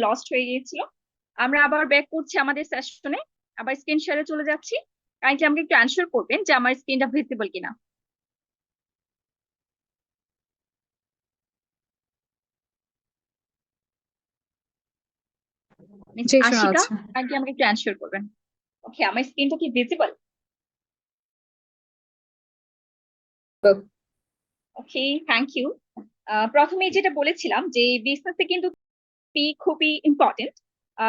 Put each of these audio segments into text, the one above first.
Lost হয়ে গিয়েছিল। আমরা আবার ব্যাক করছি আমাদের সেশনে, আবার স্ক্রিন শেয়ারে চলে যাচ্ছি। কাইন্ডলি আমাকে একটু অ্যানসার করবেন যে আমার স্ক্রিনটা ভিজিবল কিনা। মিস জি, শোনা আশিকা, যাচ্ছে। কাইন্ডলি আমাকে একটু অ্যানসার করবেন। ওকে, আমার স্ক্রিনটা কি ভিজিবল? Okay, thank you. প্রথমে যেটা বলেছিলাম যে বিজনেসে কিন্তু খুবই important,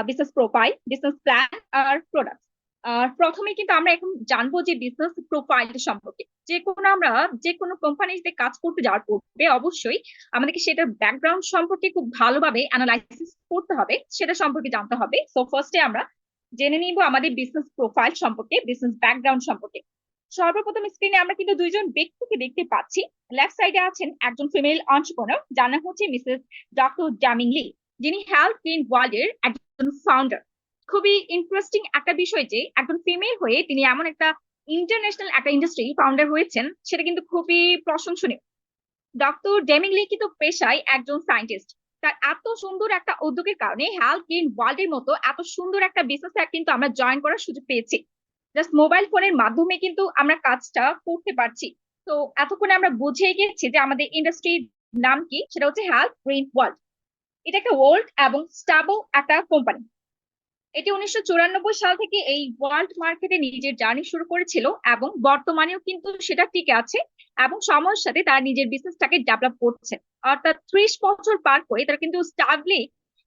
business profile, business plan আর প্রোডাক্ট। আর প্রথমে কিন্তু আমরা এখন জানবো যে বিজনেস প্রোফাইল সম্পর্কে। যে কোনো কোম্পানিতে কাজ করতে যাওয়ার পূর্বে অবশ্যই আমাদেরকে সেটার ব্যাকগ্রাউন্ড সম্পর্কে খুব ভালোভাবে অ্যানালাইসিস করতে হবে, সেটা সম্পর্কে জানতে হবে। সো ফার্স্টে আমরা জেনে নিব আমাদের বিজনেস প্রোফাইল সম্পর্কে, বিজনেস ব্যাকগ্রাউন্ড সম্পর্কে। সর্বপ্রথম স্ক্রিনে আমরা কিন্তু দুইজন ব্যক্তিকে দেখতে পাচ্ছি। লেফট সাইডে আছেন একজন ফিমেল অন্টারপ্রেনার, যার নাম হচ্ছে মিসেস ডক্টর ড্যামিং লি, যিনি হেলথ গ্রিন ওয়ার্ল্ডের একজন ফাউন্ডার। খুবই ইন্টারেস্টিং একটা বিষয় যে একজন ফিমেল হয়ে তিনি এমন একটা ইন্টারন্যাশনাল একটা ইন্ডাস্ট্রি ফাউন্ডার হয়েছেন, সেটা কিন্তু খুবই প্রশংসনীয়। ডক্টর ডেমিংলি কিন্তু পেশায় একজন সায়েন্টিস্ট। তার এত সুন্দর একটা উদ্যোগের কারণে হেলথ গ্রিন ওয়ার্ল্ডের মতো এত সুন্দর একটা বিজনেস কিন্তু আমরা জয়েন করার সুযোগ পেয়েছি। জাস্ট মোবাইল ফোনের মাধ্যমে কিন্তু আমরা কাজটা করতে পারছি। তো এতক্ষণে আমরা বুঝে গিয়েছি যে আমাদের ইন্ডাস্ট্রির নাম কি, সেটা হচ্ছে হেলথ গ্রিন ওয়ার্ল্ড। এটা একটা ওল্ড এবং স্টাবল একটা কোম্পানি। এটি 1994 সাল থেকে এই ওয়ার্ল্ড মার্কেটে নিজের জার্নি শুরু করেছিল এবং বর্তমানেও কিন্তু সেটা টিকে আছে এবং সময়ের সাথে তারা নিজের বিজনেসটাকে ডেভেলপ করছে। অর্থাৎ 30 বছর পার করে তারা কিন্তু স্টাবলি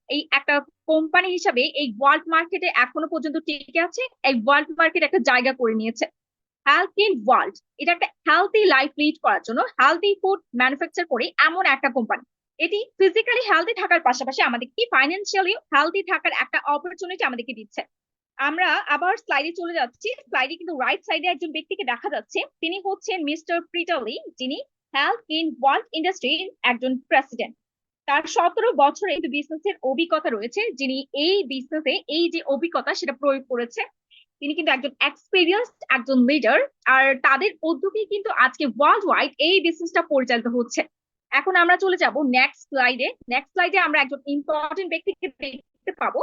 এই একটা কোম্পানি হিসাবে এই ওয়ার্ল্ড মার্কেটে এখনো পর্যন্ত টিকে আছে। এই ওয়ার্ল্ড মার্কেট একটা জায়গা করে নিয়েছে। হেলথি ওয়ার্ল্ড এটা একটা হেলথি লাইফ লিড করার জন্য হেলথি ফুড ম্যানুফ্যাকচার করে এমন একটা কোম্পানি। এটি ফিজিক্যালি হেলথি থাকার পাশাপাশি আমাদেরকে ফাইন্যান্সিয়ালি হেলথি থাকার একটা অপরচুনিটি আমাদেরকে দিচ্ছে। আমরা আবার স্লাইডে চলে যাচ্ছি। স্লাইডে কিন্তু রাইট সাইডে একজন ব্যক্তিকে দেখা যাচ্ছে, তিনি হচ্ছেন মিস্টার প্রিটালি, যিনি হেলথ ইন ওয়ার্ল্ড ইন্ডাস্ট্রির একজন প্রেসিডেন্ট। তার 17 বছর এই বিজনেসের অভিজ্ঞতা রয়েছে, যিনি এই বিজনেসে এই যে অভিজ্ঞতা সেটা প্রয়োগ করেছে। তিনি কিন্তু একজন এক্সপিরিয়েন্সড একজন লিডার। আর তাদের উদ্যোগে কিন্তু আজকে ওয়ার্ল্ড ওয়াইড এই বিজনেসটা পরিচালিত হচ্ছে। এখন আমরা চলে যাব নেক্সট স্লাইডে। নেক্সট স্লাইডে আমরা একজন ইম্পর্টেন্ট ব্যক্তিকে দেখতে পাবো।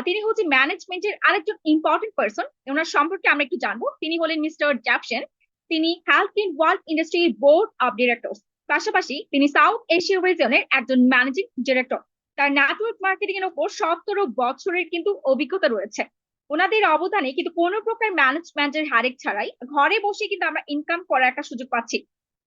তিনি হচ্ছে ম্যানেজমেন্টের আরেকজন ইম্পর্টেন্ট পার্সন। ওনার সম্পর্কে আমরা একটু জানবো। তিনি হলেন মিস্টার জ্যাপসেন। তিনি health in world industry board of directors, পাশাপাশি তিনি সাউথ এশিয়া রিজনের একজন ম্যানেজিং ডিরেক্টর। তার নেটওয়ার্ক মার্কেটিং এর উপর 17 বছরের কিন্তু অভিজ্ঞতা রয়েছে। ওনাদের অবদানে কিন্তু কোনো প্রকার ম্যানেজমেন্টের হারেক ছাড়াই ঘরে বসে কিন্তু আমরা ইনকাম করার একটা সুযোগ পাচ্ছি।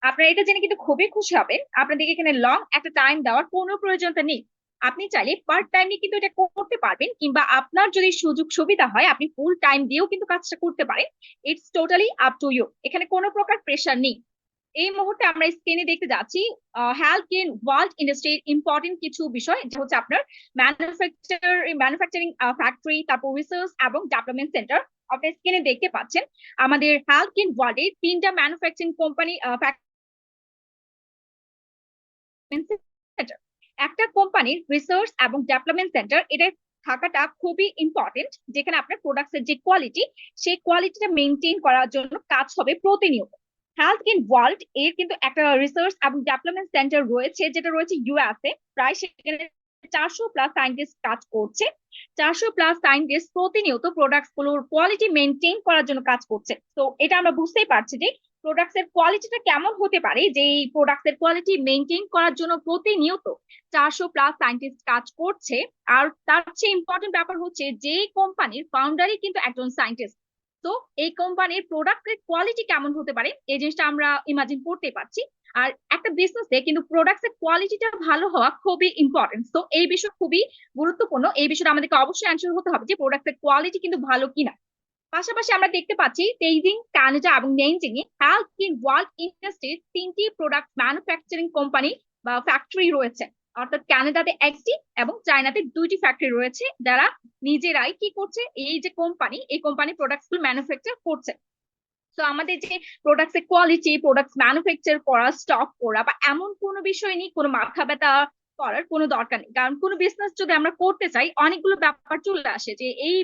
আপনারা এটা জেনে কিন্তু খুবই খুশি হবেন, আপনাদেরকে এখানে লং একটা টাইম দেওয়ার কোনো প্রয়োজনটা নেই। আপনি চাইলে পার্ট টাইমে কিন্তু এটা করতে পারবেন, কিংবা আপনার যদি সুযোগ সুবিধা হয় আপনি ফুল টাইম দিয়েও কিন্তু কাজটা করতে পারেন। It's totally up to you, এখানে কোনো প্রকার প্রেশার নেই। এই মুহূর্তে আমরা স্ক্রিনে দেখতে যাচ্ছি হেলথ ইন ওয়ার্ল্ড ইন্ডাস্ট্রির ইম্পর্টেন্ট কিছু বিষয়, যেটা হচ্ছে আপনার ম্যানুফ্যাকচারিং ফ্যাক্টরি, তারপর রিসার্চ এবং ডেভেলপমেন্ট সেন্টার। আপনি স্ক্রিনে দেখতে পাচ্ছেন আমাদের হেলথ ইন ওয়ার্ল্ডের 3টা ম্যানুফ্যাকচারিং কোম্পানি সেন্টার। একটা কোম্পানির রিসার্চ এবং ডেভেলপমেন্ট সেন্টার এটা থাকাটা খুবই ইম্পর্টেন্ট, যেখানে আপনার প্রোডাক্টের যে কোয়ালিটি, সেই কোয়ালিটিটা মেনটেন করার জন্য কাজ হবে প্রতিনিয়ত। হেলথ ইন ওয়ার্ল্ড এর কিন্তু একটা রিসার্চ এবং ডেভেলপমেন্ট সেন্টার রয়েছে, যেটা রয়েছে ইউএসএ। প্রায় সেখানে 400+ সায়েন্টিস্ট কাজ করছে। 400+ সায়েন্টিস্ট প্রতিনিয়ত প্রোডাক্ট গুলোর কোয়ালিটি মেনটেন করার জন্য কাজ করছে। তো এটা আমরা বুঝতেই পারছি যে প্রোডাক্টস এর কোয়ালিটিটা কেমন হতে পারে, যে এই প্রোডাক্টস এর কোয়ালিটি মেনটেন করার জন্য প্রতিনিয়ত 400+ সায়েন্টিস্ট কাজ করছে। আর তার চেয়ে ইম্পর্টেন্ট ব্যাপার হচ্ছে যে কোম্পানির ফাউন্ডারই কিন্তু একজন সায়েন্টিস্ট। তো এই কোম্পানির প্রোডাক্টের কোয়ালিটি কেমন হতে পারে এই জিনিসটা আমরা ইমাজিন করতে পারছি। আর একটা বিজনেসে কিন্তু প্রোডাক্টস এর কোয়ালিটিটা ভালো হওয়া খুবই ইম্পর্টেন্ট। তো এই বিষয় খুবই গুরুত্বপূর্ণ। এই বিষয়টা আমাদেরকে অবশ্যই অ্যান্সার হতে হবে যে প্রোডাক্টের কোয়ালিটি কিন্তু ভালো কিনা। পাশাপাশি আমরা দেখতে পাচ্ছি তেইজিং, কানাডা এবং নেইজিং এ হেলথ ইন ওয়ার্ল্ড ইন্ডাস্ট্রির 3টি প্রোডাক্ট ম্যানুফ্যাকচারিং কোম্পানি বা ফ্যাক্টরি রয়েছে। অর্থাৎ কানাডাতে 1টি এবং চায়নাতে 2টি ফ্যাক্টরি রয়েছে, যারা নিজেরাই কি করছে, এই যে কোম্পানি, এই কোম্পানি প্রোডাক্টস গুলো ম্যানুফ্যাকচার করছে। তো আমাদের যে প্রোডাক্টস এর কোয়ালিটি, প্রোডাক্টস ম্যানুফ্যাকচার করা, স্টক করা বা এমন কোনো বিষয় নেই, কোনো মাথা ব্যথা করার কোনো দরকার নেই, কারণ কোনো বিজনেস যদি আমরা করতে চাই অনেকগুলো ব্যাপার চলে আসে যে এই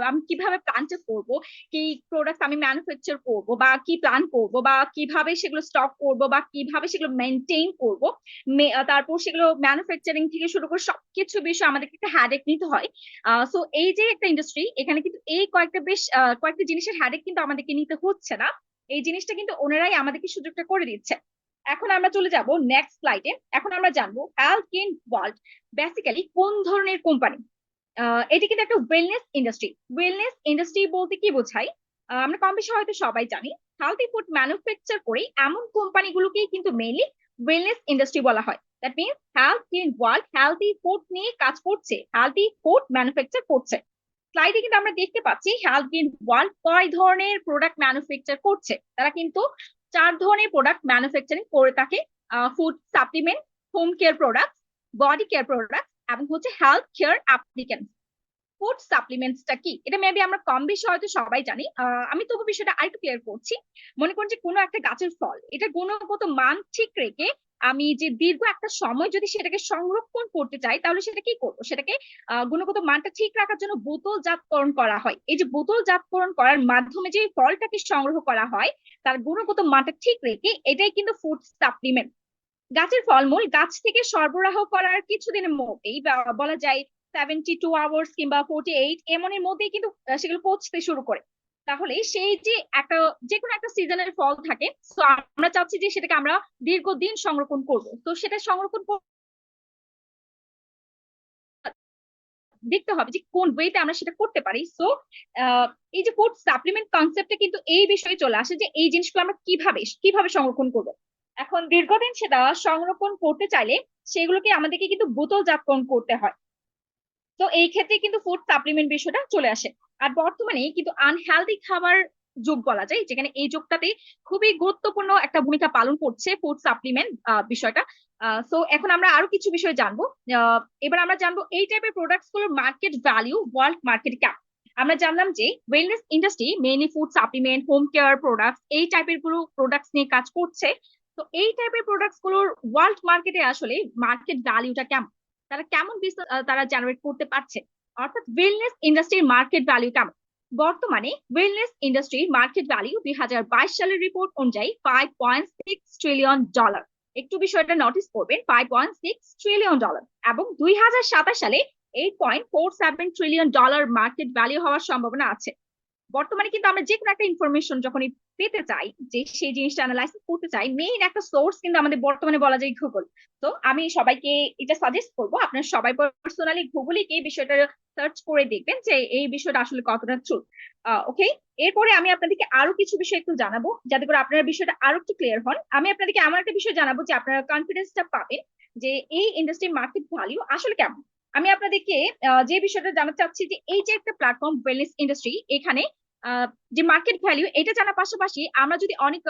আমি কিভাবে প্ল্যানটা করব, কি প্রোডাক্ট আমি ম্যানুফ্যাকচার করব, বা কি প্ল্যান করব, বা কিভাবে সেগুলো স্টক করব, বা কিভাবে সেগুলো মেনটেন করব, তারপর সেগুলো ম্যানুফ্যাকচারিং থেকে শুরু করে সবকিছু বিষয় আমাদেরকে একটা হ্যাডেক নিতে হয়। সো এই যে একটা ইন্ডাস্ট্রি, এখানে কিন্তু এই কয়েকটা জিনিসের হ্যাডেক কিন্তু আমাদেরকে নিতে হচ্ছে না। এই জিনিসটা কিন্তু ওনারাই আমাদেরকে সুযোগটা করে দিচ্ছে। এখন আমরা চলে যাব নেক্সট স্লাইডে। এখন আমরা জানবো অ্যালকেন ওয়ার্ল্ড বেসিক্যালি কোন ধরনের কোম্পানি। এটি কিন্তু একটা ওয়েলনেস ইন্ডাস্ট্রি। ওয়েলনেস ইন্ডাস্ট্রি বলতে কি বোঝায়? আমরা কম বেশি হয়তো সবাই জানি, হেলথি ফুড ম্যানুফ্যাকচার করে এমন কোম্পানিগুলোকেই কিন্তু মেইনলি ওয়েলনেস ইন্ডাস্ট্রি বলা হয়। That means health in world healthy food নিয়ে কাজ করছে, হেলথি ফুড ম্যানুফ্যাকচার করছে। স্লাইডে কিন্তু আমরা দেখতে পাচ্ছি হেলথ ইন ওয়ার্ল্ড কয় ধরনের প্রোডাক্ট ম্যানুফ্যাকচার করছে। তারা কিন্তু 4 ধরনের প্রোডাক্ট ম্যানুফ্যাকচারিং করে থাকে: food supplement, home care product, body care product, এবং হচ্ছে হেলথ কেয়ার অ্যাপ্লিকেন্ট। ফুড সাপ্লিমেন্টসটা কি এটা মেবি আমরা কম বেশি হয়তো সবাই জানি। আমি তবু বিষয়টা আরেকটু ক্লিয়ার করছি। মনে করুন যে কোনো একটা গাছের ফল, এটা গুণগত মান ঠিক রেখে আমি যে দীর্ঘ একটা সময় যদি সেটাকে সংরক্ষণ করতে চাই, তাহলে সেটা কি করবো? সেটাকে গুণগত মানটা ঠিক রাখার জন্য বোতলজাতকরণ করা হয়। এই যে বোতলজাতকরণ করার মাধ্যমে যে ফলটাকে সংগ্রহ করা হয়, তার গুণগত মানটা ঠিক রেখে, এটাই কিন্তু ফুড সাপ্লিমেন্ট। গাছের ফলমূল গাছ থেকে সরবরাহ করার কিছুদিনের মধ্যেই, বলা যায় 72 আওয়ার্স কিংবা 48 এমনের মধ্যেই কিন্তু সেগুলো পচতে শুরু করে। তাহলে সেই যে একটা, যে কোনো একটা সিজনের ফল থাকে, তো আমরা চাচ্ছি যে সেটাকে আমরা দীর্ঘদিন সংরক্ষণ করব। তো সেটা সংরক্ষণ দেখতে হবে যে কোন ওয়েতে আমরা সেটা করতে পারি। সো এই যে ফুড সাপ্লিমেন্ট কনসেপ্টে কিন্তু এই বিষয়ে চলে আসে যে এই জিনিসগুলো আমরা কিভাবে কিভাবে সংরক্ষণ করব। এখন দীর্ঘদিন সেটা সংরক্ষণ করতে চাইলে সেগুলোকে আমাদেরকে কিন্তু বোতলজাতকরণ করতে হয়। তো এই ক্ষেত্রে কিন্তু ফুড সাপ্লিমেন্ট বিষয়টা চলে আসে। আর বর্তমানে কিন্তু আনহেলদি খাবার যুগ বলা যায়, যেখানে এই যুগটাতে খুবই গুরুত্বপূর্ণ একটা ভূমিকা পালন করছে ফুড সাপ্লিমেন্ট বিষয়টা। সো এখন আমরা আরো কিছু বিষয় জানবো। এবার আমরা জানবো এই টাইপের প্রোডাক্টস গুলোর market value world market cap. আমরা জানলাম যে wellness industry mainly food supplement, home care products, এই টাইপের গুলো প্রোডাক্টস নিয়ে কাজ করছে। তো এই টাইপের প্রোডাক্টস গুলোর ওয়ার্ল্ড মার্কেটে আসলে মার্কেট ভ্যালিউটা কেমন, তারা কেমন বিজনেস তারা জেনারেট করতে পারছে, অর্থাৎ ওয়েলনেস ইন্ডাস্ট্রির মার্কেট ভ্যালু কেমন। বর্তমানে ওয়েলনেস ইন্ডাস্ট্রির মার্কেট ভ্যালু 2022 সালের রিপোর্ট অনুযায়ী $5.6 ট্রিলিয়ন। একটু বিষয়টা নোটিস করবেন, $5.6 ট্রিলিয়ন, এবং 2027 সালে $8.47 ট্রিলিয়ন মার্কেট ভ্যালু হওয়ার সম্ভাবনা আছে। বর্তমানে কিন্তু আমরা যে কোনো একটা ইনফরমেশন যখনই পেতে চাই, যে সেই জিনিসটা অ্যানালাইসিস করতে চাই, মেইন একটা সোর্স কিন্তু আমাদের বর্তমানে বলা যায় গুগল। তো আমি সবাইকে এটা সাজেস্ট করবো, আপনার সবাই পার্সোনালি গুগলে এই বিষয়টা সার্চ করে দেখবেন যে এই বিষয়টা আসলে কতটা ট্রু। ওকে, এরপরে আমি আপনাদেরকে আরো কিছু বিষয় একটু জানাবো, যাতে করে আপনারা বিষয়টা আরো একটু ক্লিয়ার হন। আমি আপনাদেরকে এমন একটা বিষয় জানাবো যে আপনারা কনফিডেন্সটা পাবেন যে এই ইন্ডাস্ট্রির মার্কেট ভ্যালু আসলে কেমন। আমি আপনাদেরকে যে বিষয়টা জানাতে চাচ্ছি যে এই যে একটা প্ল্যাটফর্ম ওয়েলনেস ইন্ডাস্ট্রি, এখানে যে মার্কেট ভ্যালু এটা জানার পাশাপাশি আমরা যদি অনেক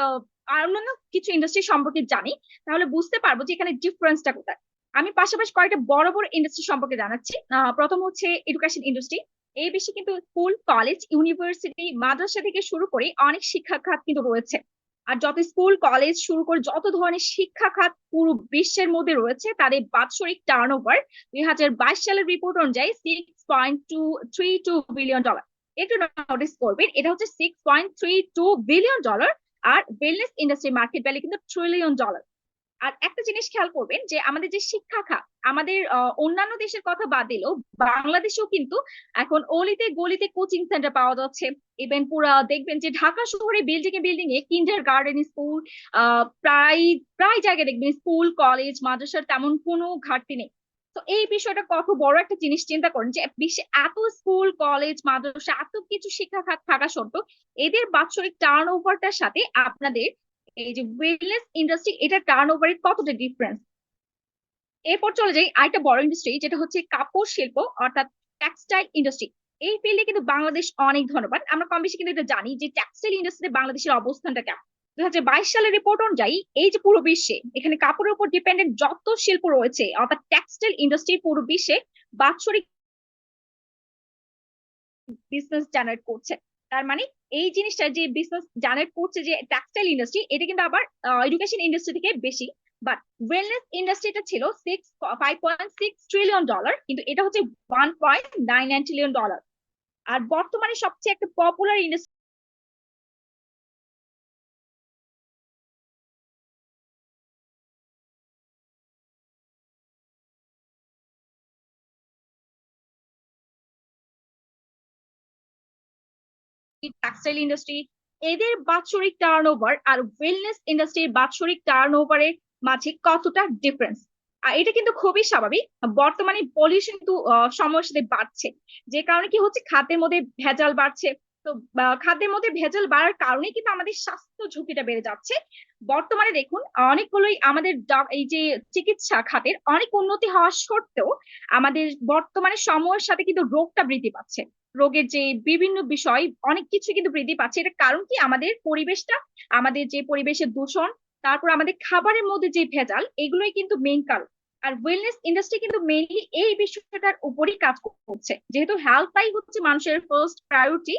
অন্যান্য কিছু ইন্ডাস্ট্রি সম্পর্কে জানি, তাহলে বুঝতে পারবো যে এখানে ডিফারেন্সটা কোথায়। আমি পাশাপাশি কয়েকটা বড় বড় ইন্ডাস্ট্রি সম্পর্কে জানাচ্ছি। প্রথম হচ্ছে এডুকেশন ইন্ডাস্ট্রি। এই বিশ্বে কিন্তু স্কুল, কলেজ, ইউনিভার্সিটি, মাদ্রাসা থেকে শুরু করে অনেক শিক্ষা খাত কিন্তু রয়েছে। আর যত স্কুল, কলেজ শুরু করে যত ধরনের শিক্ষা খাত পুরো বিশ্বের মধ্যে রয়েছে, তাদের বাৎসরিক টার্নওভার 2022 সালের রিপোর্ট অনুযায়ী $6.232 বিলিয়ন। একটু নোটিস করবেন, এটা হচ্ছে $6.32 বিলিয়ন। আর ওয়েলনেস ইন্ডাস্ট্রি মার্কেট ভ্যালু কিন্তু $1 ট্রিলিয়ন। আর একটা জিনিস খেয়াল করবেন যে আমাদের যে শিক্ষা খাত, আমাদের অন্যান্য দেশের কথা বাদ দিলেও বাংলাদেশেও কিন্তু এখন অলিতে গলিতে কোচিং সেন্টার পাওয়া যাচ্ছে। ইভেন পুরা দেখবেন যে ঢাকা শহরে বিল্ডিং এ বিল্ডিং এ কিন্ডার গার্ডেন স্কুল, প্রায় প্রায় জায়গায় দেখবেন স্কুল, কলেজ, মাদ্রাসার তেমন কোনো ঘাটতি নেই। তো এই বিষয়টা কত বড় একটা জিনিস, চিন্তা করেন যে বিশ্বে এত স্কুল, কলেজ, মাদ্রাসা, এত কিছু শিক্ষা খাত থাকা সত্ত্বেও এদের বাৎসরিক টার্ন ওভারটার সাথে আপনাদের এই যে ওয়েলনেস ইন্ডাস্ট্রি, এটা টার্ন ওভারের কতটা ডিফারেন্স। এরপর চলে যাই আরেকটা বড় ইন্ডাস্ট্রি, যেটা হচ্ছে কাপড় শিল্প, অর্থাৎ টেক্সটাইল ইন্ডাস্ট্রি। এই ফিল্ডে কিন্তু বাংলাদেশ অনেক ধন্যবাদ। আমরা কম বেশি কিন্তু এটা জানি যে টেক্সটাইল ইন্ডাস্ট্রিতে বাংলাদেশের অবস্থানটা কেমন। 2022 সালের রিপোর্ট অনুযায়ী এই যে পুরো বিশ্বে এখানে কাপড়ের উপর ডিপেন্ডেন্ট যত শিল্প রয়েছে, অর্থাৎ টেক্সটাইল ইন্ডাস্ট্রি পুরো বিশ্বে বাৎসরিক বিজনেস জেনারেট করছে। তার মানে এই জিনিসটা যে বিজনেস জেনারেট করছে যে টেক্সটাইল ইন্ডাস্ট্রি, এটা কিন্তু আবার এডুকেশন ইন্ডাস্ট্রি থেকে বেশি। বাট ওয়েলনেস ইন্ডাস্ট্রিটা ছিল $5.6 ট্রিলিয়ন, কিন্তু এটা হচ্ছে $1.99 ট্রিলিয়ন। আর বর্তমানে সবচেয়ে একটা পপুলার ইন্ডাস্ট্রি টেক্সটাইল ইন্ডাস্ট্রি, এদের বাৎসরিক টার্নওভার আর ওয়েলনেস ইন্ডাস্ট্রির বাৎসরিক টার্নওভারের মাঝে কতটা ডিফারেন্স। আর এটা কিন্তু খুবই স্বাভাবিক, বর্তমানে পলিউশন কিন্তু সময়ের সাথে বাড়ছে, যে কারণে কি হচ্ছে খাদ্যের মধ্যে ভেজাল বাড়ছে। তো খাদ্যের মধ্যে ভেজাল বাড়ার কারণে কিন্তু আমাদের স্বাস্থ্য ঝুঁকিটা বেড়ে যাচ্ছে। বর্তমানে দেখুন অনেকগুলোই আমাদের এই যে চিকিৎসা খাতের অনেক উন্নতি হওয়া সত্ত্বেও আমাদের বর্তমানে সময়ের সাথে কিন্তু রোগটা বৃদ্ধি পাচ্ছে। রোগের যে বিভিন্ন বিষয় অনেক কিছু কিন্তু বৃদ্ধি পাচ্ছে। এটা কারণ কি আমাদের পরিবেশটা, আমাদের যে পরিবেশের দূষণ, তারপর আমাদের খাবারের মধ্যে যে ভেজাল, এগুলোই কিন্তু মেইন কারণ। আর ওয়েলনেস ইন্ডাস্ট্রি কিন্তু মেইনলি এই বিষয়টার উপরই কাজ করছে, যেহেতু হেলথটাই হচ্ছে মানুষের ফার্স্ট প্রায়োরিটি।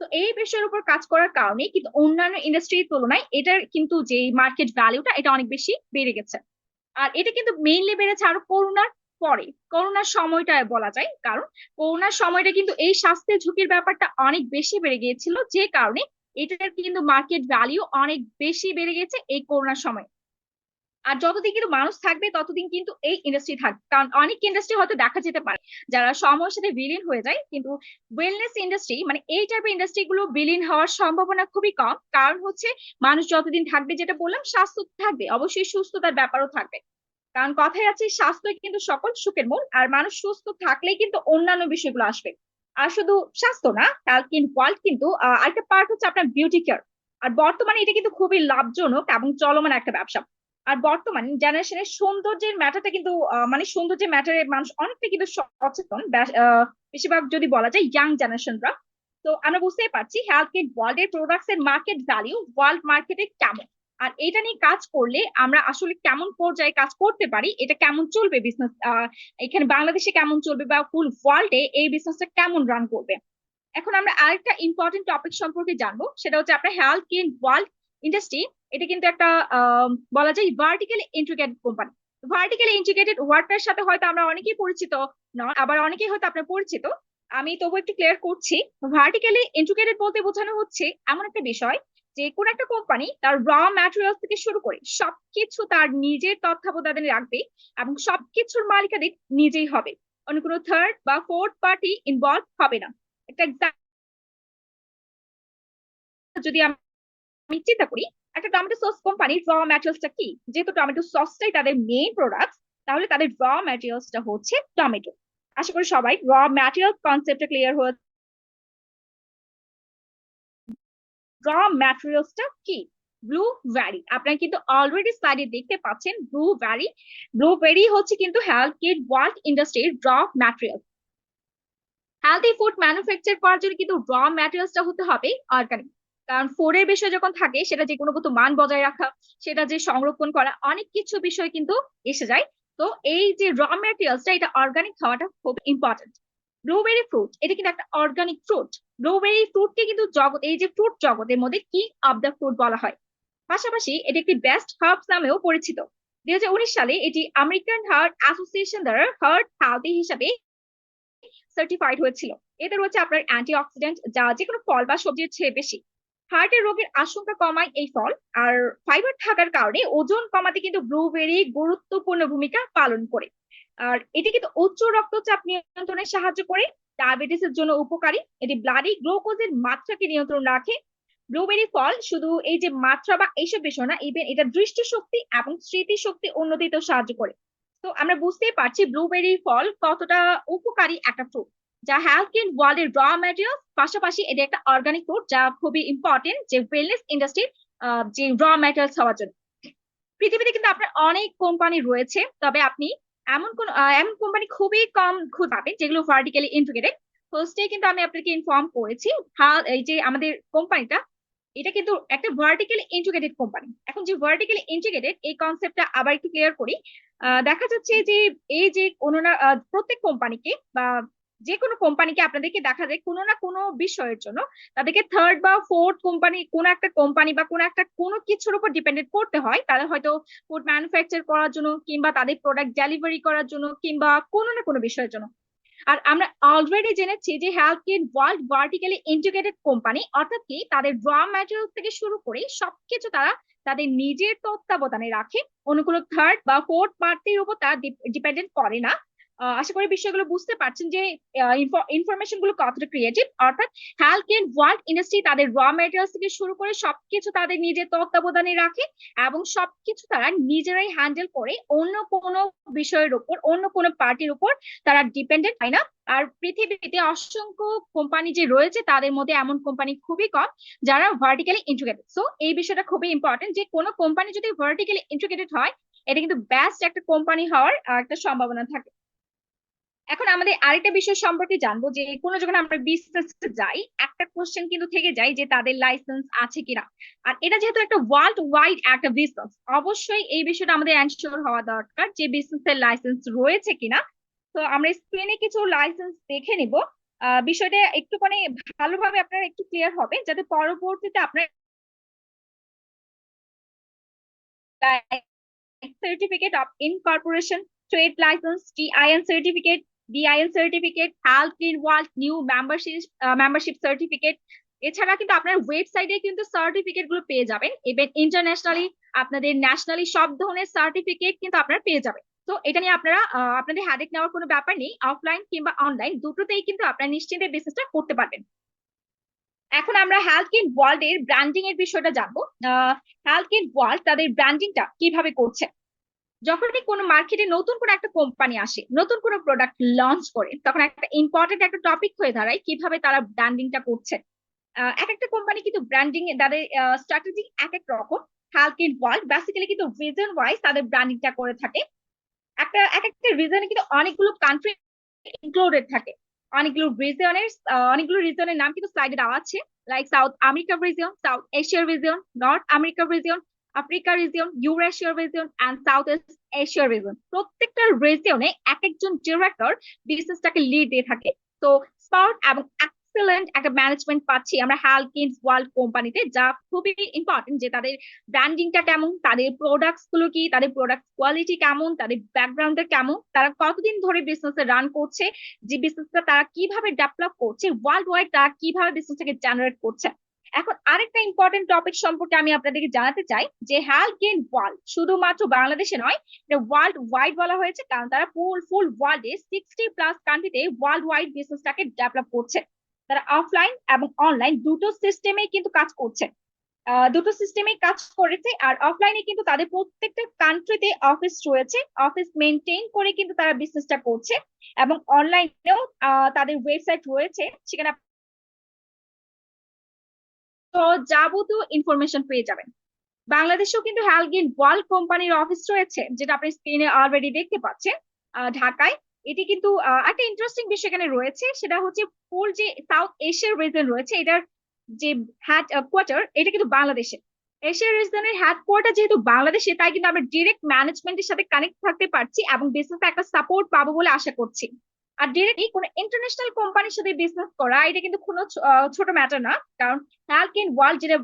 তো এই বিষয়ের উপর কাজ করার কারণে কিন্তু অন্যান্য ইন্ডাস্ট্রির তুলনায় এটার কিন্তু যে মার্কেট ভ্যালুটা এটা অনেক বেশি বেড়ে গেছে। আর এটা কিন্তু মেইনলি বেড়েছে আরো করোনার পরে, করোনার সময়টায় বলা যায়, কারণ করোনার সময়টা কিন্তু এই স্বাস্থ্যের ঝুঁকির ব্যাপারটা অনেক বেশি বেড়ে গিয়েছিল, যে কারণে এটার কিন্তু মার্কেট ভ্যালিউ অনেক বেশি বেড়ে গেছে এই করোনার সময়। আর যতদিন কিন্তু মানুষ থাকবে ততদিন কিন্তু এই ইন্ডাস্ট্রি থাকবে, কারণ অনেক ইন্ডাস্ট্রি হয়তো দেখা যেতে পারে যারা সময়ের সাথে বিলীন হয়ে যায়, কিন্তু ওয়েলনেস ইন্ডাস্ট্রি মানে এই টাইপের ইন্ডাস্ট্রি গুলো বিলীন হওয়ার সম্ভাবনা খুবই কম। কারণ হচ্ছে মানুষ যতদিন থাকবে, যেটা বললাম, স্বাস্থ্য থাকবে, অবশ্যই সুস্থতার ব্যাপারও থাকবে। কারণ কথায় আছে স্বাস্থ্যই কিন্তু সকল সুখের মূল, আর মানুষ সুস্থ থাকলেই কিন্তু অন্যান্য বিষয়গুলো আসবে। আর শুধু স্বাস্থ্য না, হেলথ ইন ওয়ার্ল্ড কিন্তু আরেকটা পার্ট হচ্ছে আপনার বিউটি কেয়ার। আর বর্তমানে এটা কিন্তু খুবই লাভজনক এবং চলমান একটা ব্যবসা। আর বর্তমান জেনারেশনের সৌন্দর্যের ম্যাটারটা কিন্তু মানে সৌন্দর্যের ম্যাটারে মানুষ অনেকটা কিন্তু সচেতন, বেশিরভাগ যদি বলা যায় ইয়াং জেনারেশনরা। তো আমরা বুঝতেই পারছি হেলথ কেয়ার ওয়ার্ল্ড এর প্রোডাক্টস এর মার্কেট ভ্যালিউ ওয়ার্ল্ড মার্কেটে কেমন। আর এটা নিয়ে কাজ করলে আমরা আসলে কেমন পর্যায়ে কাজ করতে পারি, এটা কেমন চলবে বিজনেস, এখানে বাংলাদেশে কেমন চলবে, বা ফুল ওয়ার্ল্ডে এই বিজনেসটা কেমন রান করবে। এখন আমরা আরেকটা ইম্পর্টেন্ট টপিক সম্পর্কে জানবো, সেটা হচ্ছে আপনার হেলথ কেয়ার ওয়ার্ল্ড ইন্ডাস্ট্রি। এটা কিন্তু একটা বলা যায় vertically integrated company. Vertically integrated ওয়ার্ডটার সাথে হয়তো আমরা অনেকেই পরিচিত নয়, আবার অনেকেই হয়তো আপনার পরিচিত। আমি তবু একটু ক্লিয়ার করছি। ভার্টিক্যালি ইন্টিগ্রেটেড বলতে বোঝানো হচ্ছে এমন একটা বিষয় যে কোন একটা কোম্পানি তার র ম্যাটেরিয়াল থেকে শুরু করে সবকিছু তার নিজের তত্ত্বাবধানে রাখবে, এবং সবকিছুর মালিকানাধীন নিজেই হবে, অন্য কোনো থার্ড বা ফোর্থ পার্টি ইনভলভ হবে না। একটা যদি আমি চিন্তা করি, একটা টমেটো সস কোম্পানির র ম্যাটেরিয়ালসটা কি, যেহেতু টমেটো সসটাই তাদের মেইন প্রোডাক্ট, তাহলে তাদের র ম্যাটেরিয়ালসটা হচ্ছে টমেটো। আশা করি সবাই র ম্যাটেরিয়াল কনসেপ্টটা ক্লিয়ার হয়ে। র ম্যাটেরিয়ালসটা কি? ব্লুবেরি, আপনারা কিন্তু অলরেডি স্লাইডে দেখতে পাচ্ছেন ব্লুবেরি। ব্লুবেরি হচ্ছে কিন্তু হেলথ কেয়ার ওয়ার্ল্ড ইন্ডাস্ট্রির র ম্যাটেরিয়াল। হেলদি ফুড ম্যানুফ্যাকচার করার জন্য কিন্তু র ম্যাটেরিয়ালসটা হতে হবে অর্গানিক। কারণ ফুডের বিষয় যখন থাকে, সেটা যে গুণগত মান বজায় রাখা, সেটা যে সংরক্ষণ করা, অনেক কিছু বিষয় কিন্তু এসে যায়। তো এই যে র ম্যাটেরিয়ালসটা, এটা অর্গানিক হওয়াটা খুব ইম্পর্টেন্ট। ব্লুবেরি ফ্রুট, এটা কিন্তু একটা অর্গানিক ফ্রুট। ব্লুবেরি ফ্রুটকে কিন্তু জগৎ, এই যে ফ্রুট জগতের মধ্যে কিং অফ দ্য ফ্রুট বলা হয়। পাশাপাশি এটি একটি বেস্ট হার্বস নামেও পরিচিত। 2019 সালে এটি আমেরিকান হার্ট অ্যাসোসিয়েশন দ্বারা হার্ট হেলদি হিসাবে সার্টিফাইড হয়েছিল। এতে রয়েছে আপনার অ্যান্টিঅক্সিডেন্ট, যা যে কোনো ফল বা সবজির চেয়ে বেশি হার্টের রোগের আশঙ্কা কমায় এই ফল। আর ফাইবার থাকার কারণে ওজন কমাতে কিন্তু ব্লুবেরি গুরুত্বপূর্ণ ভূমিকা পালন করে। আর এটি কিন্তু উচ্চ রক্তচাপ নিয়ন্ত্রণে সাহায্য করে, ডায়াবেটিসের জন্য উপকারী, এটি ব্লাডি গ্লুকোজের মাত্রাকে নিয়ন্ত্রণ রাখে। ব্লুবেরি ফল শুধু এই যে মাত্রা বা এইসব বিষয় না, ইভেন এটা দৃষ্টিশক্তি এবং স্মৃতিশক্তি উন্নতিতেও সাহায্য করে। তো আমরা বুঝতেই পারছি ব্লুবেরি ফল কতটা উপকারী একটা ফ্রুট, যা হেলথ কেয়ার ওয়ার্ল্ডের র ম্যাটেরিয়াল, পাশাপাশি এটা একটা অর্গানিক ফ্রুট, যা খুবই ইম্পর্টেন্ট যে ওয়েলনেস ইন্ডাস্ট্রির যে র ম্যাটেরিয়ালস হওয়ার জন্য। পৃথিবীতে কিন্তু আপনার অনেক কোম্পানি রয়েছে, তবে আপনি এমন কোম্পানি খুবই কম খুঁজে পাবেন যেগুলো ভার্টিক্যালি ইন্টিগ্রেটেড। ফার্স্টে কিন্তু আমি আপনাকে ইনফর্ম করেছি এই যে আমাদের কোম্পানিটা, এটা কিন্তু একটা ভার্টিক্যালি ইন্টিগ্রেটেড কোম্পানি। এখন যে ভার্টিক্যালি ইন্টিগ্রেটেড এই কনসেপ্টটা আবার একটু ক্লিয়ার করি। দেখা যাচ্ছে যে এই যে প্রত্যেক কোম্পানিকে বা যে কোনো কোম্পানিকে আপনাদেরকে দেখা যায় কোনো না কোনো বিষয়ের জন্য তাদেরকে থার্ড বা ফোর্থ কোম্পানি, কোনো একটা কোম্পানি বা কোনো কিছুর উপর ডিপেন্ডেন্ট করতে হয়। তাদের হয়তো ফুড ম্যানুফ্যাকচার করার জন্য, কিংবা তাদের প্রোডাক্ট ডেলিভারি করার জন্য, কিংবা কোনো না কোনো বিষয়ের জন্য। আর আমরা অলরেডি জেনেছি যে health care world vertically integrated company, অর্থাৎ কি তাদের র ম্যাটেরিয়াল থেকে শুরু করে সবকিছু তারা তাদের নিজের তত্ত্বাবধানে রাখে, অন্য কোনো থার্ড বা ফোর্থ পার্টির উপর তারা ডিপেন্ডেন্ট করে না। আশা করি বিষয়গুলো বুঝতে পারছেন যে ইনফরমেশন গুলো কতটা ক্রিয়েটিভ। অর্থাৎ হেলথ কেয়ার ওয়ার্ল্ড ইন্ডাস্ট্রি তাদের র ম্যাটেরিয়ালস থেকে শুরু করে সবকিছু তাদের নিজের তত্ত্বাবধানে রাখে, এবং সবকিছু তারা নিজেরাই হ্যান্ডেল করে, অন্য কোনো বিষয়ের উপর, অন্য কোনো পার্টির উপর তারা ডিপেন্ডেন্ট হয় না। আর পৃথিবীতে অসংখ্য কোম্পানি যে রয়েছে তাদের মধ্যে এমন কোম্পানি খুবই কম যারা ভার্টিক্যালি ইন্টিগ্রেটেড। সো এই বিষয়টা খুবই ইম্পর্টেন্ট যে কোনো কোম্পানি যদি ভার্টিক্যালি ইন্টিগ্রেটেড হয়, এটা কিন্তু বেস্ট একটা কোম্পানি হওয়ার একটা সম্ভাবনা থাকে। এখন আমাদের আরেকটা বিষয় সম্পর্কে জানবো যে কোনো যখন আমরা বিজনেস যাই, একটা কোশ্চেন কিন্তু থেকে যায় যে তাদের লাইসেন্স আছে কিনা। আর এটা যেহেতু একটা ওয়ার্ল্ড ওয়াইড একটা বিজনেস, অবশ্যই এই বিষয়টা আমাদের এনশিওর হওয়া দরকার যে বিজনেসের লাইসেন্স রয়েছে কিনা। তো আমরা স্ক্রিনে কিছু লাইসেন্স দেখে নিব। বিষয়টা একটুখানি ভালোভাবে আপনারা একটু ক্লিয়ার হবে, যাতে পরবর্তীতে আপনার certificate of incorporation, trade license, TIN certificate, BIN certificate, health clean world new membership certificate। এছাড়া কিন্তু আপনার ওয়েবসাইটে কিন্তু সার্টিফিকেট গুলো পেয়ে যাবেন, ইভেন ইন্টারন্যাশনালি, আপনাদের ন্যাশনালি সব ধরনের সার্টিফিকেট কিন্তু আপনারা পেয়ে যাবেন। তো এটা নিয়ে আপনারা আপনাদের হেডেক নেওয়ার কোনো ব্যাপার নেই, অফলাইন কিংবা অনলাইন দুটোতেই কিন্তু আপনারা নিশ্চিন্তে বিজনেসটা করতে পারবেন। এখন আমরা হেলথ কেয়ার ওয়ার্ল্ড এর ব্র্যান্ডিং এর বিষয়টা জানবো। হেলথ কেয়ার ওয়ার্ল্ড তাদের ব্র্যান্ডিংটা কিভাবে করছে। যখনই কোনো মার্কেটে নতুন কোনো একটা কোম্পানি আসে, নতুন কোনো প্রোডাক্ট লঞ্চ করে, তখন একটা ইম্পর্টেন্ট একটা টপিক হয়ে দাঁড়ায় কিভাবে তারা ব্র্যান্ডিংটা করছে। এক একটা কোম্পানি কিন্তু ব্র্যান্ডিং এ তাদের স্ট্র্যাটেজি এক এক রকম। হেলথ কেয়ার ওয়ার্ল্ড বেসিক্যালি কিন্তু রিজন ওয়াইজ তাদের ব্র্যান্ডিংটা করে থাকে। এক একটা রিজনে কিন্তু অনেকগুলো কান্ট্রি ইনক্লুডেড থাকে। অনেকগুলো রিজনের নাম কিন্তু স্লাইডে দেওয়া আছে, like South America region, South Asia region, North America region, Africa region, Eurasia region and South Asia region. প্রত্যেকটা রিজনে এক একজন ডিরেক্টর বিজনেসটাকে লিড দিয়ে থাকে। তো স্মার্ট এবং এক্সেলেন্ট একটা ম্যানেজমেন্ট পাচ্ছি আমরা হালকিনস ওয়ার্ল্ড কোম্পানিতে, যা খুবই ইম্পর্টেন্ট যে তাদের ব্র্যান্ডিংটা কেমন, তাদের প্রোডাক্টস গুলো কি, তাদের প্রোডাক্ট কোয়ালিটি কেমন, তাদের ব্যাকগ্রাউন্ডটা কেমন, তারা কতদিন ধরে বিজনেস রান করছে, যে বিজনেসটা তারা কিভাবে ডেভেলপ করছে, ওয়ার্ল্ড ওয়াইড তারা কিভাবে বিজনেসটাকে জেনারেট করছে। এখন আরেকটা ইম্পর্টেন্ট টপিক সম্পর্কে আমি আপনাদেরকে জানাতে চাই যে হেলথ কেয়ার ওয়ার্ল্ড শুধুমাত্র বাংলাদেশে নয়, এটা ওয়ার্ল্ড ওয়াইড বলা হয়েছে, কারণ তারা ফুল ওয়ার্ল্ডে 60+ কান্ট্রিতে ওয়ার্ল্ড ওয়াইড বিজনেসটাকে ডেভেলপ করছে। তারা অফলাইন এবং অনলাইন দুটো সিস্টেমে কিন্তু কাজ করছে, দুটো সিস্টেমে কাজ করেছে। আর অফলাইনে কিন্তু তাদের প্রত্যেকটা কান্ট্রিতে অফিস রয়েছে, অফিস মেনটেন করে কিন্তু তারা বিজনেসটা করছে। এবং অনলাইনেও তাদের ওয়েবসাইট রয়েছে, সেখানে তো যাবতীয় ইনফরমেশন পেয়ে যাবেন। বাংলাদেশেও কিন্তু হ্যালগিন ওয়ার্ল্ড কোম্পানির অফিস রয়েছে, যেটা আপনি স্ক্রিনে অলরেডি দেখতে পাচ্ছেন, ঢাকায়। এটি কিন্তু একটা ইন্টারেস্টিং বিষয় এখানে রয়েছে, সেটা হচ্ছে ফুল যে সাউথ এশিয়ার রিজন রয়েছে, এটার যে হেড কোয়ার্টার এটা কিন্তু বাংলাদেশে। এশিয়া রিজনের হেড কোয়ার্টার যেহেতু বাংলাদেশে, তাই কিন্তু আমরা ডিরেক্ট ম্যানেজমেন্টের সাথে কানেক্ট থাকতে পারছি এবং বিজনেসে একটা সাপোর্ট পাবো বলে আশা করছি। আর ডিরেক্টলি কোনো ইন্টারন্যাশনাল কোম্পানির সাথে বিজনেস করা এটা কিন্তু কোনো ছোট ম্যাটার না, কারণ হ্যালকিন ওয়ার্ল্ড যেটা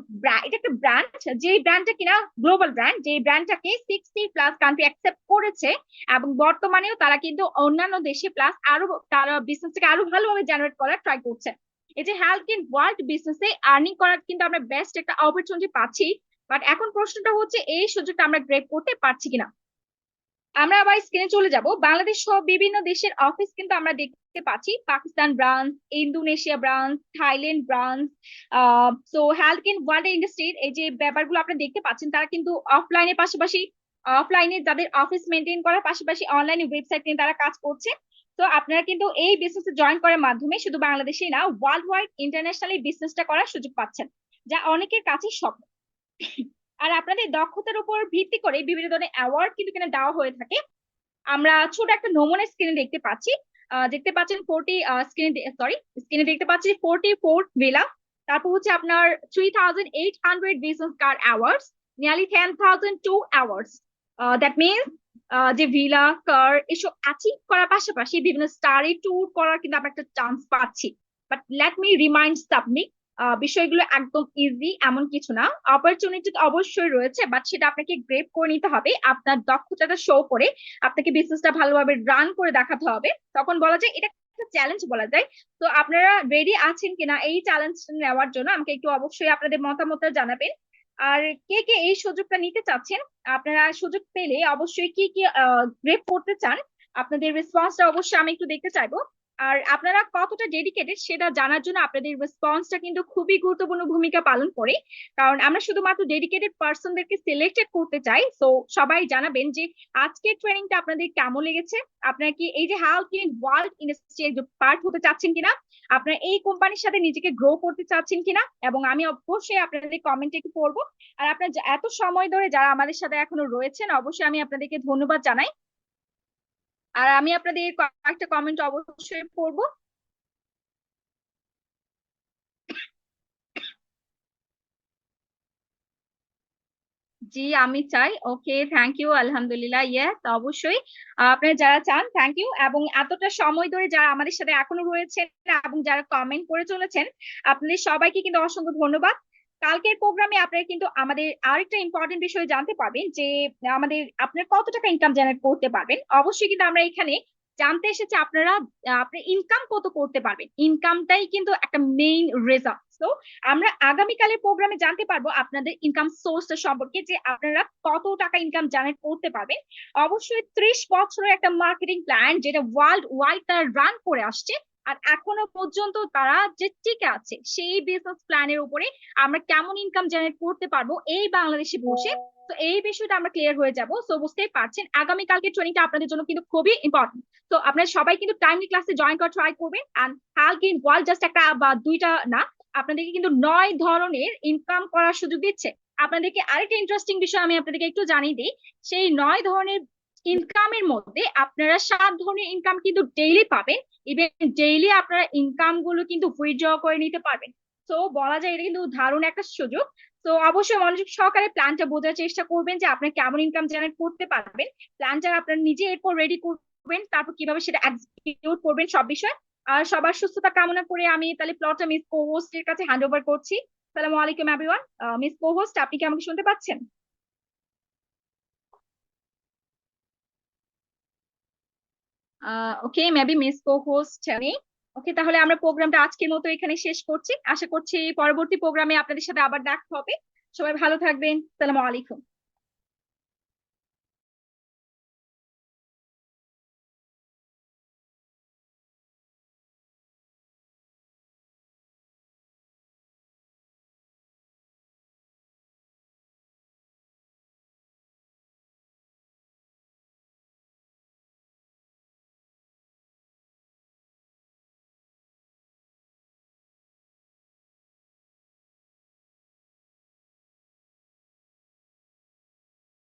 এটা একটা ব্র্যান্ড, যে ব্র্যান্ডটা কিনা গ্লোবাল ব্র্যান্ড, যে ব্র্যান্ডটাকে 60+ কান্ট্রি অ্যাকসেপ্ট করেছে, এবং বর্তমানেও তারা কিন্তু অন্যান্য দেশে প্লাস আরো তারা বিজনেসটাকে আরো ভালোভাবে জেনারেট করার ট্রাই করছে। এই যে হেলথকেয়ার ওয়ার্ল্ড বিজনেসে আর্নিং করার কিন্তু আমরা বেস্ট একটা অপরচুনিটি পাচ্ছি। বাট এখন প্রশ্নটা হচ্ছে এই সুযোগটা আমরা গ্রেপ করতে পারছি কিনা। আমরা আবার স্ক্রিনে চলে যাব। বাংলাদেশ সহ বিভিন্ন দেশের অফিস কিন্তু আমরা দেখতে পাচ্ছি, Pakistan branch, Indonesia branch, Thailand branch. So healthcare world ইন্ডাস্ট্রির এই যে ব্যাপারগুলো আপনি দেখতে পাচ্ছেন, তারা কিন্তু অফলাইনের পাশাপাশি, অফলাইনে যাদের অফিস মেনটেন করার পাশাপাশি অনলাইনে ওয়েবসাইট নিয়ে তারা কাজ করছে। তো আপনারা কিন্তু এই বিজনেসে জয়েন করার মাধ্যমে শুধু বাংলাদেশেই না, ওয়ার্ল্ড ওয়াইড ইন্টারন্যাশনালি বিজনেসটা করার সুযোগ পাচ্ছেন, যা অনেকের কাছেই স্বপ্ন। আর আপনাদের দক্ষতার উপর ভিত্তি করে বিভিন্ন ধরনের অ্যাওয়ার্ড কিন্তু এখানে দেওয়া হয়ে থাকে। আমরা ছোট একটা নমুনা স্ক্রিনে দেখতে পাচ্ছি, দেখতে পাচ্ছেন স্ক্রিনে দেখতে পাচ্ছি 44 ভিলা, তারপর হচ্ছে আপনার 3800 business card awards, nearly 10,002 awards. That means যে ভিলা কার এসব অ্যাচিভ করার পাশাপাশি বিভিন্ন স্টারে ট্যুর করার কিন্তু আমরা একটা চান্স পাচ্ছি। বাট লেট মি রিমাইন্ড সাবমি, বিষয়গুলো একদম ইজি এমন কিছু না। অপরচুনিটি অবশ্যই রয়েছে, বাট সেটা আপনাকে গ্রেপ করে নিতে হবে, আপনার দক্ষতাটা শো করে আপনাকে বিজনেসটা ভালোভাবে রান করে দেখাতে হবে। তখন বলা যায় এটা একটা চ্যালেঞ্জ বলা যায়। তো আপনারা রেডি আছেন কিনা এই চ্যালেঞ্জ নেওয়ার জন্য আমাকে একটু অবশ্যই আপনাদের মতামতটা জানাবেন। আর কে কে এই সুযোগটা নিতে চাচ্ছেন, আপনারা সুযোগ পেলে অবশ্যই কি কি গ্রেপ করতে চান, আপনাদের রেসপন্সটা অবশ্যই আমি একটু দেখতে চাইবো। আর আপনারা কতটা ডেডিকেটেড সেটা জানার জন্য আপনাদের রেসপন্সটা কিন্তু খুবই গুরুত্বপূর্ণ ভূমিকা পালন করে। কারণ আমরা শুধুমাত্র ডেডিকেটেড পার্সনদেরকে সিলেক্টেড করতে চাই। তো সবাই জানাবেন যে আজকের ট্রেনিংটা আপনাদের কেমন লেগেছে, আপনারা কি এই যে হালকিন ওয়ার্ল্ড ইন্ডাস্ট্রির পার্ট হতে চাচ্ছেন কিনা, আপনারা এই কোম্পানির সাথে নিজেকে গ্রো করতে চাচ্ছেন কিনা, এবং আমি অবশ্যই আপনাদের কমেন্টে একটু পড়বো। আর আপনারা এত সময় ধরে যারা আমাদের সাথে এখনো রয়েছেন অবশ্যই আমি আপনাদেরকে ধন্যবাদ জানাই। আর আমি আপনাদের কয়েকটা কমেন্ট অবশ্যই পড়বো। জি আমি চাই। ওকে, থ্যাংক ইউ, আলহামদুলিল্লাহ, ইয়েস অবশ্যই। আপনারা যারা চান থ্যাংক ইউ, এবং এতটা সময় ধরে যারা আমাদের সাথে এখনো রয়েছেন এবং যারা কমেন্ট করে চলেছেন আপনাদের সবাইকে কিন্তু অসংখ্য ধন্যবাদ। কালকের প্রোগ্রামে আপনারা কিন্তু আমাদের আরেকটা ইম্পর্টেন্ট বিষয় জানতে পারবেন যে আমাদের আপনার কত টাকা ইনকাম জেনারেট করতে পারবেন। অবশ্যই কিন্তু আমরা এখানে জানতে এসেছি আপনারা আপনার ইনকাম কত করতে পারবেন, ইনকামটাই কিন্তু একটা মেইন রেজাল্ট। তো আমরা আগামীকালের প্রোগ্রামে জানতে পারবো আপনাদের ইনকাম সোর্স সম্পর্কে, যে আপনারা কত টাকা ইনকাম জেনারেট করতে পারবেন। অবশ্যই 30 বছরের একটা মার্কেটিং প্ল্যান যেটা ওয়ার্ল্ড ওয়াইড তারা রান করে আসছে, আর এখনো পর্যন্ত তারা যে টিকে আছে সেই বিজনেস প্ল্যানের উপরে আমরা কেমন ইনকাম জেনারেট করতে পারবো এই বাংলাদেশে বসে। তো এই বিষয়টা আমরা ক্লিয়ার হয়ে যাব। সো বুঝতেই পারছেন আগামীকালকে ট্রেনিংটা আপনাদের জন্য কিন্তু খুবই ইম্পর্টেন্ট। তো আপনারা সবাই কিন্তু টাইমলি ক্লাসে জয়েন করা ট্রাই করবেন। এন্ড হালকিন ওয়ার্ল্ড জাস্ট একটা বা দুইটা না, আপনাদেরকে কিন্তু 9 ধরনের ইনকাম করার সুযোগ দিচ্ছে। আপনাদেরকে আরেকটা ইন্টারেস্টিং বিষয় আমি আপনাদেরকে একটু জানিয়ে দিই। সেই 9 ধরনের ইনকামের মধ্যে আপনারা 7 ধরনের ইনকাম কিন্তু ডেইলি পাবেন। ইভেন ডেইলি আপনারা ইনকাম গুলো কিন্তু উইথড্র করে নিতে পারবেন। তো বলা যায় এটা কিন্তু দারুণ একটা সুযোগ। তো অবশ্যই মনোযোগ সহকারে প্ল্যানটা বোঝার চেষ্টা করবেন যে আপনার কেমন ইনকাম জেনারেট করতে পারবেন। প্ল্যানটা আপনার নিজে এরপর রেডি করবেন, তারপর কিভাবে সেটা এক্সিকিউট করবেন সব বিষয়। আর সবার সুস্থতা কামনা করে আমি তাহলে প্লটটা মিস কোহোস্ট এর কাছে হ্যান্ড ওভার করছি। সালামু আলাইকুম এভরিওয়ান। মিস কোহোস্ট আপনি কি আমাকে শুনতে পাচ্ছেন? ওকে, মেবি মিস কোহোস্ট নেই। ওকে, তাহলে আমরা প্রোগ্রামটা আজকের মতো এখানে শেষ করছি। আশা করছি পরবর্তী প্রোগ্রামে আপনাদের সাথে আবার দেখা হবে। সবাই ভালো থাকবেন। সালামু আলাইকুম।